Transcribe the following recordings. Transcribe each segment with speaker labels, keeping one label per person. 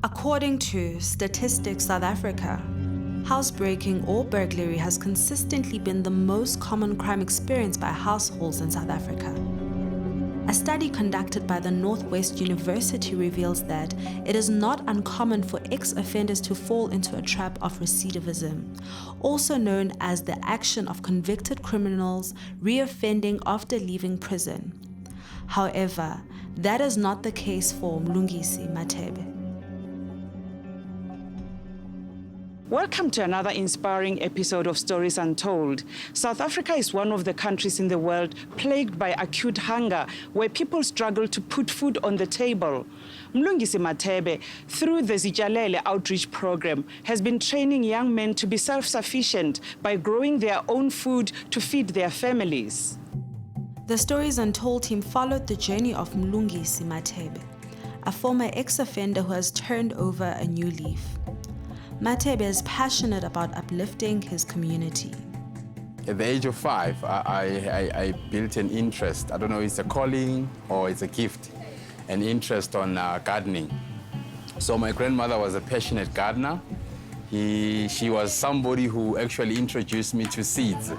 Speaker 1: According to Statistics South Africa, housebreaking or burglary has consistently been the most common crime experienced by households in South Africa. A study conducted by the Northwest University reveals that it is not uncommon for ex-offenders to fall into a trap of recidivism, also known as the action of convicted criminals reoffending after leaving prison. However, that is not the case for Mlungisi Mathebe.
Speaker 2: Welcome to another inspiring episode of Stories Untold. South Africa is one of the countries in the world plagued by acute hunger, where people struggle to put food on the table. Mlungisi Mathebe, through the Zitshalele Outreach Programme, has been training young men to be self-sufficient by growing their own food to feed their families.
Speaker 1: The Stories Untold team followed the journey of Mlungisi Mathebe, a former ex-offender who has turned over a new leaf. Mathebe is passionate about uplifting his community.
Speaker 3: At the age of 5, I built an interest. I don't know if it's a calling or it's a gift, an interest on gardening. So my grandmother was a passionate gardener. She was somebody who actually introduced me to seeds.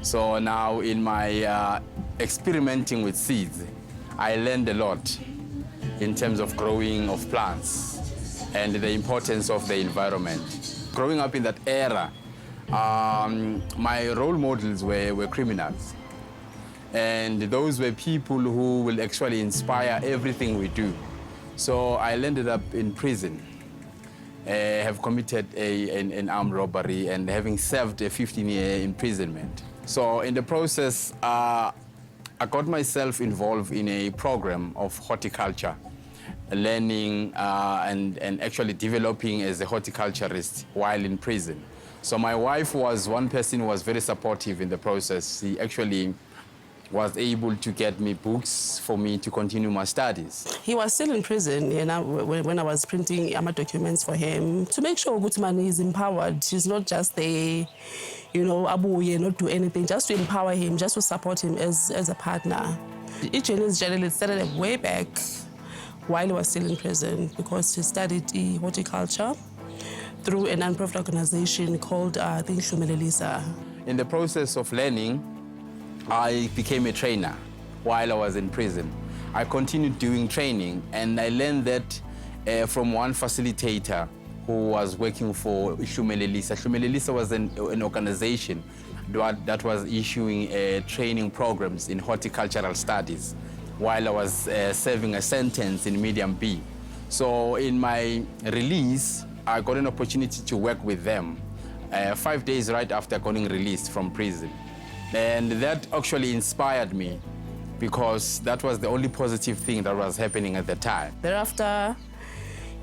Speaker 3: So now in my experimenting with seeds, I learned a lot in terms of growing of plants and the importance of the environment. Growing up in that era, my role models were criminals. And those were people who will actually inspire everything we do. So I ended up in prison, have committed an armed robbery and having served a 15-year imprisonment. So in the process, I got myself involved in a program of horticulture, learning and actually developing as a horticulturist while in prison. So my wife was one person who was very supportive in the process. She actually was able to get me books for me to continue my studies.
Speaker 4: He was still in prison when I was printing my documents for him to make sure Gutman is empowered. He's not just a, abuye, not do anything, just to empower him, just to support him as a partner. Each journey started way back while he was still in prison, because he studied horticulture through a non-profit organization called Zitshalele.
Speaker 3: In the process of learning, I became a trainer while I was in prison. I continued doing training, and I learned that from one facilitator who was working for Zitshalele. Zitshalele was an organization that was issuing training programs in horticultural studies while I was serving a sentence in Medium B. So in my release, I got an opportunity to work with them 5 days right after getting released from prison. And that actually inspired me, because that was the only positive thing that was happening at the time.
Speaker 4: Thereafter,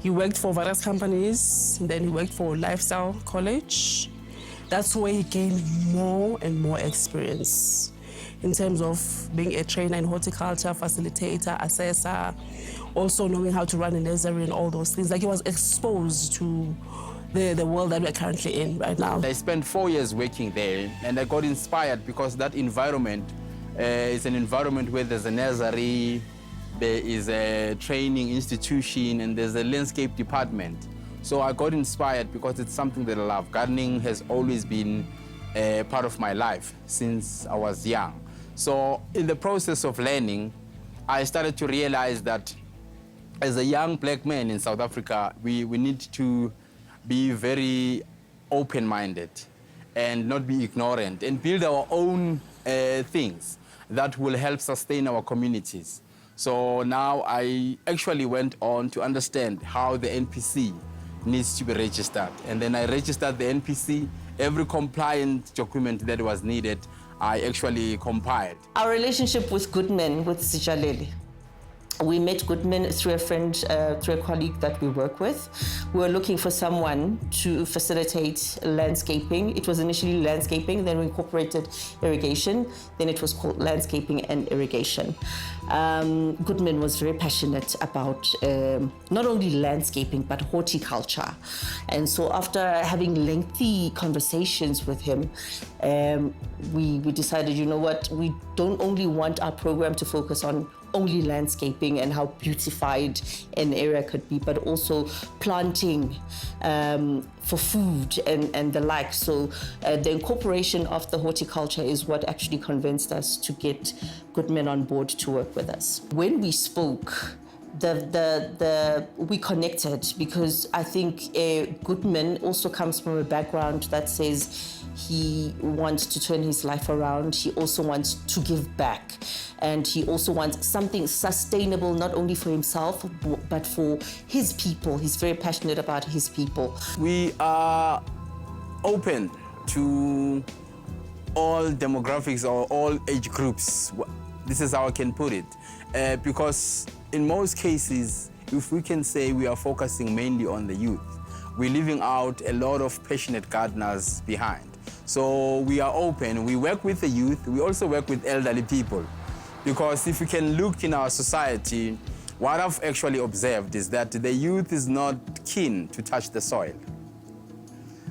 Speaker 4: he worked for various companies, and then he worked for Lifestyle College. That's where he gained more and more experience in terms of being a trainer in horticulture, facilitator, assessor, also knowing how to run a nursery and all those things. Like, he was exposed to the world that we're currently in right now.
Speaker 3: I spent 4 years working there, and I got inspired because that environment is an environment where there's a nursery, there is a training institution, and there's a landscape department. So I got inspired because it's something that I love. Gardening has always been a part of my life since I was young. So in the process of learning, I started to realize that as a young black man in South Africa, we need to be very open-minded and not be ignorant, and build our own things that will help sustain our communities. So now I actually went on to understand how the NPC needs to be registered. And then I registered the NPC. Every compliant document that was needed, I actually compiled.
Speaker 5: Our relationship with Goodman, with Zitshalele. We met Goodman through a friend, through a colleague that we work with. We were looking for someone to facilitate landscaping. It was initially landscaping, then we incorporated irrigation, then it was called landscaping and irrigation. Goodman was very passionate about not only landscaping, but horticulture. And so after having lengthy conversations with him, we decided, you know what, we don't only want our program to focus on only landscaping and how beautified an area could be, but also planting for food and the like. So the incorporation of the horticulture is what actually convinced us to get Goodman on board to work with us. When we spoke, we connected because I think Goodman also comes from a background that says he wants to turn his life around. He also wants to give back. And he also wants something sustainable, not only for himself, but for his people. He's very passionate about his people.
Speaker 3: We are open to all demographics or all age groups. This is how I can put it. Because in most cases, if we can say we are focusing mainly on the youth, we're leaving out a lot of passionate gardeners behind. So we are open, we work with the youth, we also work with elderly people. Because if you can look in our society, what I've actually observed is that the youth is not keen to touch the soil.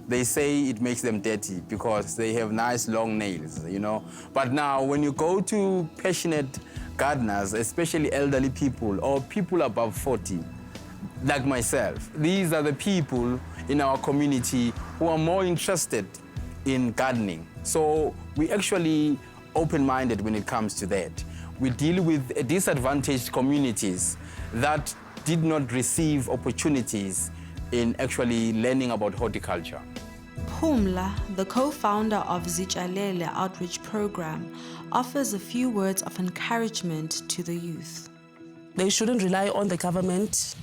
Speaker 3: They say it makes them dirty because they have nice long nails, you know. But now when you go to passionate gardeners, especially elderly people or people above 40, like myself, these are the people in our community who are more interested in gardening. So we actually open-minded when it comes to that. We deal with disadvantaged communities that did not receive opportunities in actually learning about horticulture.
Speaker 1: Phumla, the co-founder of Zitshalele Outreach Programme, offers a few words of encouragement to the youth.
Speaker 4: They shouldn't rely on the government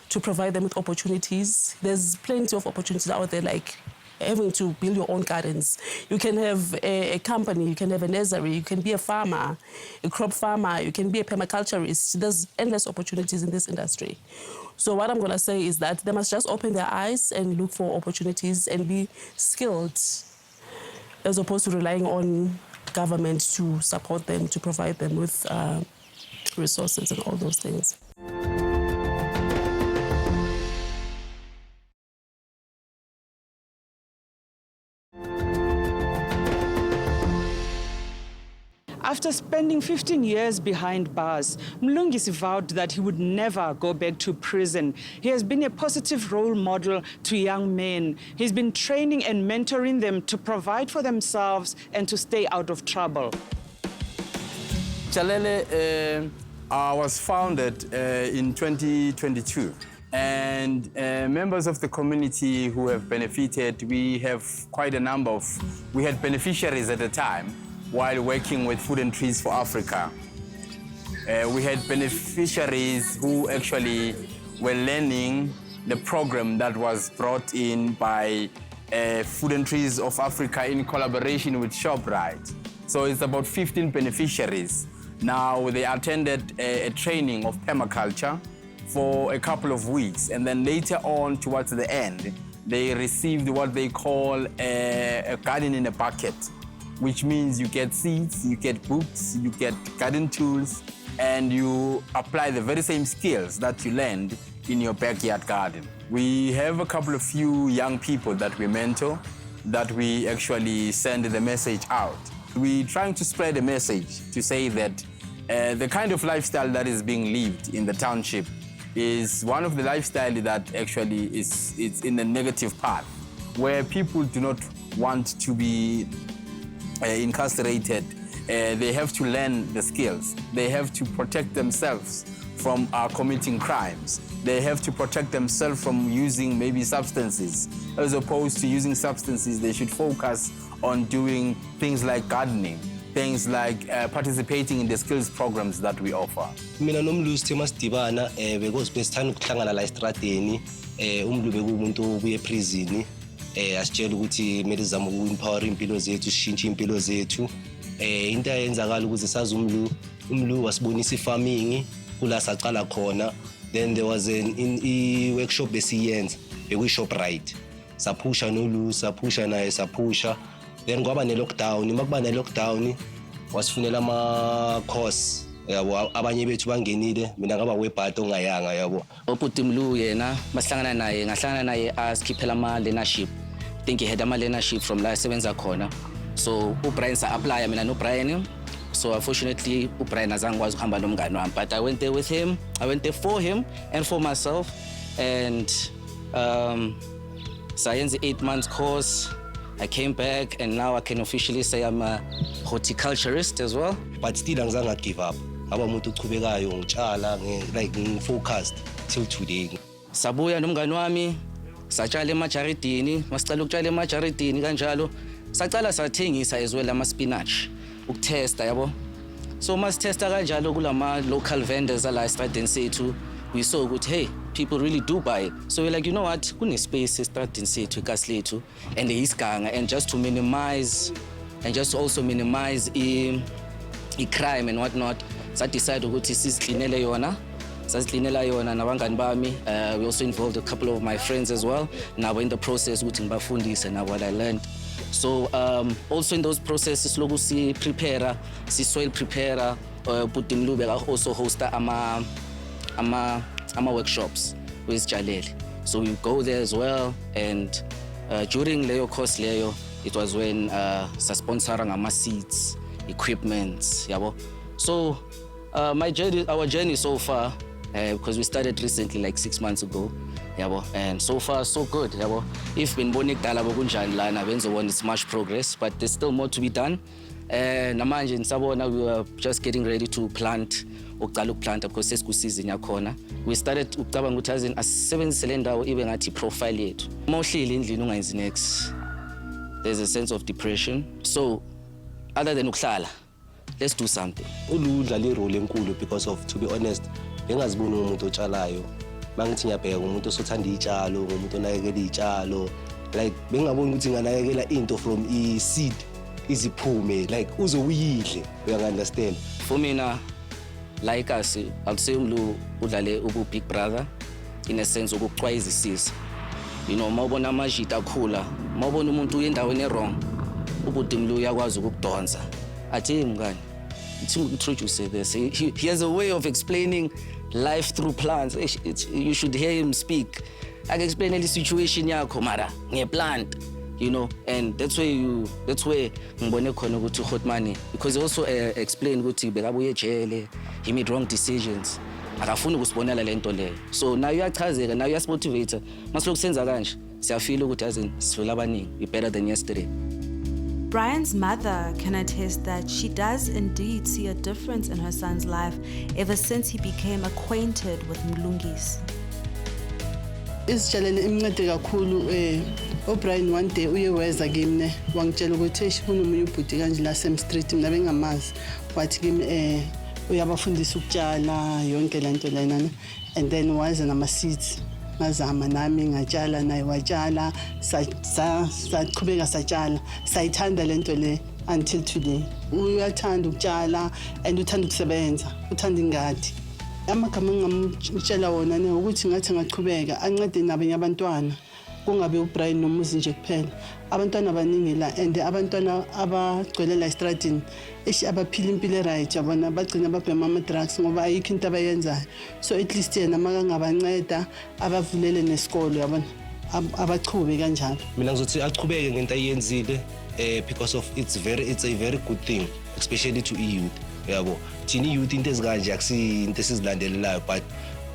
Speaker 4: to provide them with opportunities. There's plenty of opportunities out there, like having to build your own gardens. You can have a company, you can have a nursery, you can be a farmer, a crop farmer, you can be a permaculturist. There's endless opportunities in this industry. So what I'm going to say is that they must just open their eyes and look for opportunities and be skilled, as opposed to relying on government to support them, to provide them with resources and all those things.
Speaker 2: After spending 15 years behind bars, Mlungisi vowed that he would never go back to prison. He has been a positive role model to young men. He's been training and mentoring them to provide for themselves and to stay out of trouble.
Speaker 3: Zitshalele was founded in 2022. And members of the community who have benefited, we have quite a number of, we had beneficiaries at the time while working with Food and Trees for Africa. We had beneficiaries who actually were learning the program that was brought in by Food and Trees of Africa in collaboration with ShopRite. So it's about 15 beneficiaries. Now they attended a training of permaculture for a couple of weeks, and then later on towards the end, they received what they call a garden in a bucket, which means you get seeds, you get books, you get garden tools, and you apply the very same skills that you learned in your backyard garden. We have a couple of few young people that we mentor, that we actually send the message out. We're trying to spread a message to say that the kind of lifestyle that is being lived in the township is one of the lifestyle that actually is in a negative path, where people do not want to be incarcerated. They have to learn the skills. They have to protect themselves from committing crimes. They have to protect themselves from using maybe substances. As opposed to using substances, they should focus on doing things like gardening, things like participating in the skills programs that we offer.
Speaker 6: Mina nomlusi Thomas Dibana because besithanda ukuhlangana la estradeni umlu bekumuntu obuye prison asitshela ukuthi kumele sizame uku-empower impilo zethu, sishintshe impilo zethu. Into ayenzakala ukuthi sazi umlu wasibonisa farming kula saqala khona. Then there was a workshop besiyenza bekuyi-ShopRite. Saphusha nolu, saphusha naye, saphusha. Then kwaba ne-lockdown. Makuba ne-lockdown wasifunela ama-course yabo, abanye bethu bangenile, mina ngaba webhati ongayanga yabo.
Speaker 7: Ubhuti Mlu yena mahlangana naye, ngahlangana naye asikhiphela ama-learnership. I think he had ama-learnership from la esebenza khona. So uBrian sa-apply, mina noBrian So unfortunately, uBrian azangikwazi ukuhamba nomngani wami, but I went there with him. I went there for him and for myself, and sayenza the 8 months course. I came back, and now I can officially say I'm a horticulturist as well.
Speaker 6: But still angizange give up. Ngaba umuntu oqhubekayo ngitshala like ngifocused till today.
Speaker 7: Sabuya nomngani wami, satshala emajaridini, masicala ukutshala emajaridini kanjalo. Sacala sathengisa as well ama-spinach, ukutesta yabo. So masithesta kanjalo kulama local vendors ala estradini sethu, we saw ukuthi hey, people really do buy it. So we're like, you know what, kune-space estradini sethu eKasilethu and isiganga, and just to minimize and just also minimize crime and whatnot, decide ukuthi siziklinele yona. Saziklinela yona nabangani bami. We also involved a couple of my friends as well. Now in the process ukuthi ngibafundise na what I learned. So also in those processes loku si prepare, si soil prepare, but Mlube also host ama workshops with Zitshalele. So we go there as well, and during leyo course leyo, it was when sasponsorang ama seeds, equipment, yabo. So our journey so far, because we started recently like 6 months ago, yabo, and so far so good, yabo. If benibone kudala bokunjani lana benzobona it's much progress, but there's still more to be done. Namanje nisabona we were just getting ready to plant, uqala ukuplant because sesikusizini yakhona. We started ukucabanga ukuthi asisebenzisele ndawo ibe ngathi profile yethu. Mawuhleli endlini ungayenzi next, there's a sense of depression. So other than ukuhlala, let's do something.
Speaker 6: Uludlala irole enkulu because of, to be honest, bengazibona umuntu otshalayo. Bangithi ngiyabheka umuntu osothanda izitshalo, umuntu onakekela izitshalo. Like bengabona ukuthi nganakekela into from seed iziphume, like uzowuyidle, you understand.
Speaker 7: For me now, like us, I'll say Mlu udlale ubu big brother in a sense ukuxwayisa isizwe. You know, mawubona amajita akhula, mawubona umuntu uyendaweni wrong, ubuthi Mlu uyakwazi ukudonsa. Athi mngani, to introduce this. He has a way of explaining life through plants. You should hear him speak. I can explain any situation yakho mara ngeplant, you know, and that's where ngibone khona ukuthi uHotmani, because he also explained ukuthi bekabuye ejele, he made wrong decisions. Akafuni ukusibonela lento leyo. So now uyachazeka, now uyasmotivate. Masiloku senza kanje, siyafila ukuthi azini sifela abaningi, we better than yesterday.
Speaker 1: Brian's mother can attest that she does indeed see a difference in her son's life ever since he became acquainted with Mlungisi.
Speaker 8: Zitshalele imncede kakhulu. O'Brien one day uyeweza kimi wangitshela ukuthi kunomunye ubhuti kanje la Sam Street mina bengamazi, wathi kimi uyabafundisa ukutshala yonke lento lena, and then waza nama seeds ngazama nami ngatshala naye watshala, saqhubeka satshala, sayithanda lento le until today. Uyathanda ukutshala and uthanda ukusebenza, uthanda ingadi. Amagama engamtshela wona ne ukuthi ngathi ngaqhubeka ancede nabanye abantwana, kungabe uBrian nomuzi nje kuphela, abantwana abaningi la, and abantwana abagcwele la estradini abaphila impilo right yabona bagcina babhema ama drugs ngoba ayikho into abayenzayo. So at least yena makangabanceda abavulele nesikolo yabona abachube kanjalo.
Speaker 6: Mina ngizothi aqhubeke ngento ayenzile because of it's a very good thing, especially to youth, yabo. Thina youth into ezikanje akusi into esizilandelelayo, but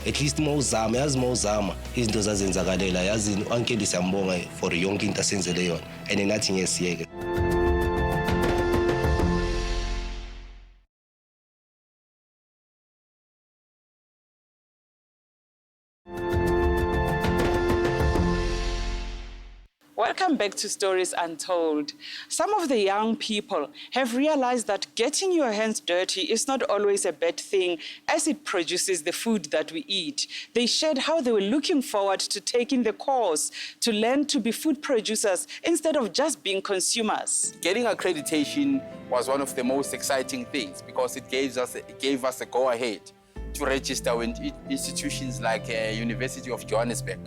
Speaker 6: at least mawuzama, yazi mawuzama izinto zazenzakalela, yazi uNkeli siyambonga for yonke into asenzele yona, and nathi ngesiyeke.
Speaker 2: Welcome back to Stories Untold. Some of the young people have realized that getting your hands dirty is not always a bad thing as it produces the food that we eat. They shared how they were looking forward to taking the course to learn to be food producers instead of just being consumers.
Speaker 3: Getting accreditation was one of the most exciting things because it gave us a go-ahead to register with institutions like University of Johannesburg.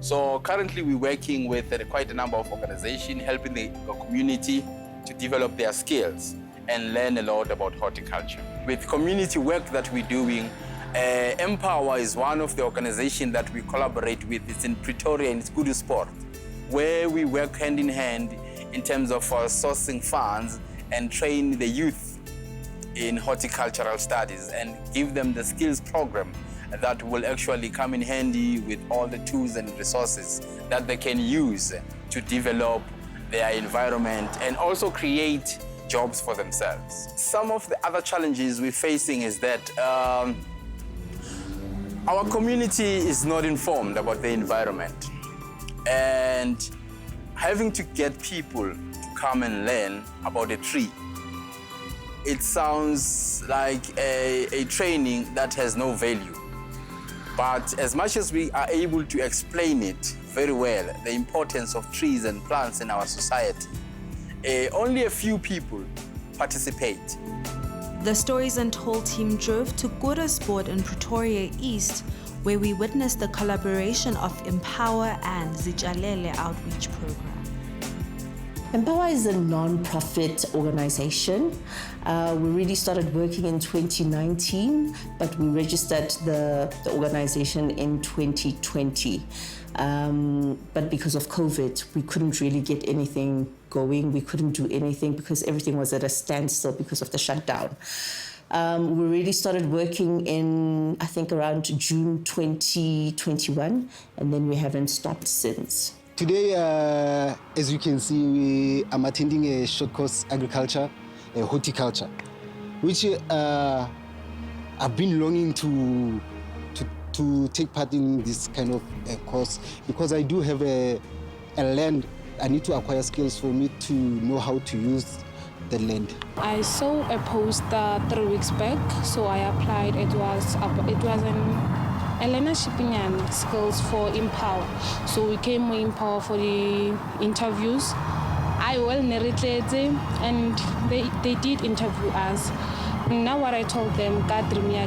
Speaker 3: So currently we're working with quite a number of organizations helping the community to develop their skills and learn a lot about horticulture. With community work that we're doing, Empower is one of the organizations that we collaborate with. It's in Pretoria and it's Good Sport, where we work hand in hand in terms of sourcing funds and train the youth in horticultural studies and give them the skills program that will actually come in handy with all the tools and resources that they can use to develop their environment and also create jobs for themselves. Some of the other challenges we're facing is that our community is not informed about the environment, and having to get people to come and learn about a tree, it sounds like a training that has no value. But as much as we are able to explain it very well, the importance of trees and plants in our society, only a few people participate.
Speaker 1: The Stories Untold team drove to Sport in Pretoria East, where we witnessed the collaboration of Empower and Zitshalele Outreach Programme.
Speaker 5: Empower is a non-profit organization. We really started working in 2019, but we registered the organization in 2020. But because of COVID, we couldn't really get anything going. We couldn't do anything because everything was at a standstill because of the shutdown. We really started working in, I think, around June 2021, and then we haven't stopped since.
Speaker 9: Today, as you can see, I'm attending a short course agriculture, horticulture, which I've been longing to take part in this kind of course because I do have a land. I need to acquire skills for me to know how to use the land.
Speaker 10: I saw a post 3 weeks back, so I applied. It was a learnership and skills for Empower. So we came with Empower for the interviews. I well narrated and they did interview us. Now what I told them,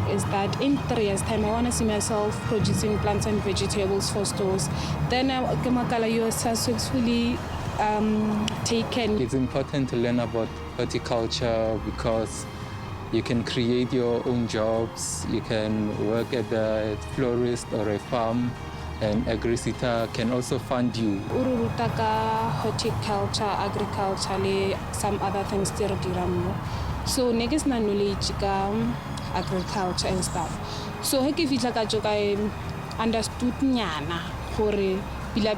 Speaker 10: is that in 3 years' time, I want to see myself producing plants and vegetables for stores. Then you are successfully taken.
Speaker 11: It's important to learn about horticulture because you can create your own jobs. You can work at a florist or a farm, and AgriSita can also fund you.
Speaker 10: Horticulture, agriculture, some other things. So next na knowledge agriculture and stuff. So I understood nyana hore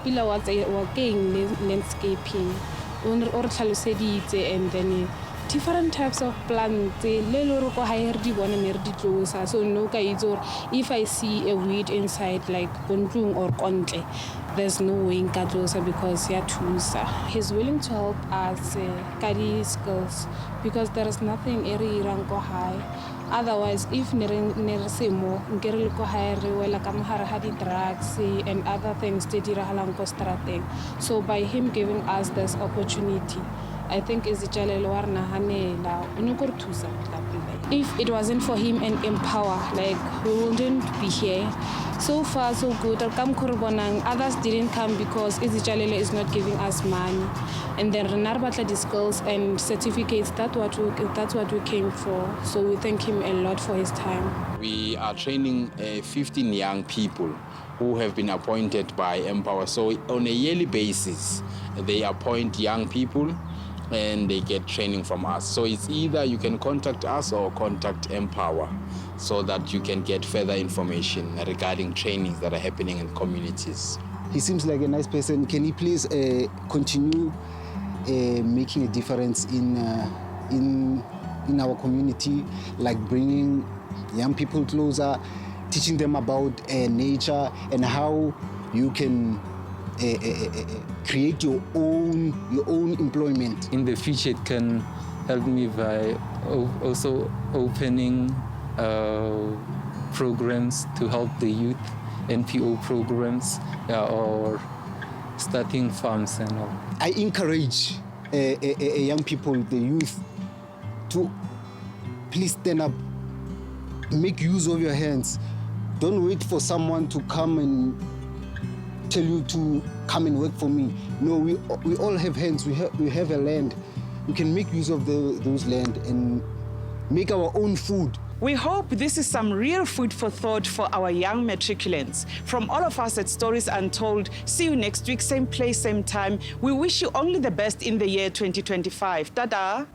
Speaker 10: pila was working landscaping or and then different types of plants. So no if I see a weed inside like bontung or kontle, there's no way in Kadlosa because he's willing to help us carry skills because there is nothing eri ranko high. Otherwise, if neresemo ngeril ko high rewela kamhara hadi drugs and other things so by him giving us this opportunity, I think Zitshalele warna hanela unukurtusa. If it wasn't for him and Empower, like we wouldn't be here. So far, so good. Others didn't come because Zitshalele is not giving us money. And then Renarbatla the skills and certificates, that's what we came for. So we thank him a lot for his time.
Speaker 3: We are training 15 young people who have been appointed by Empower. So on a yearly basis, they appoint young people and they get training from us. So it's either you can contact us or contact Empower so that you can get further information regarding trainings that are happening in communities.
Speaker 9: He seems like a nice person. Can he please continue making a difference in our community, like bringing young people closer, teaching them about nature and how you can create your own employment.
Speaker 11: In the future, it can help me by also opening programs to help the youth, NPO programs, or starting farms and all.
Speaker 9: I encourage young people, the youth, to please stand up, make use of your hands. Don't wait for someone to come and tell you to come and work for me. No, we all have hands. We have a land. We can make use of those land and make our own food.
Speaker 2: We hope this is some real food for thought for our young matriculants. From all of us at Stories Untold, see you next week, same place, same time. We wish you only the best in the year 2025. Ta-da!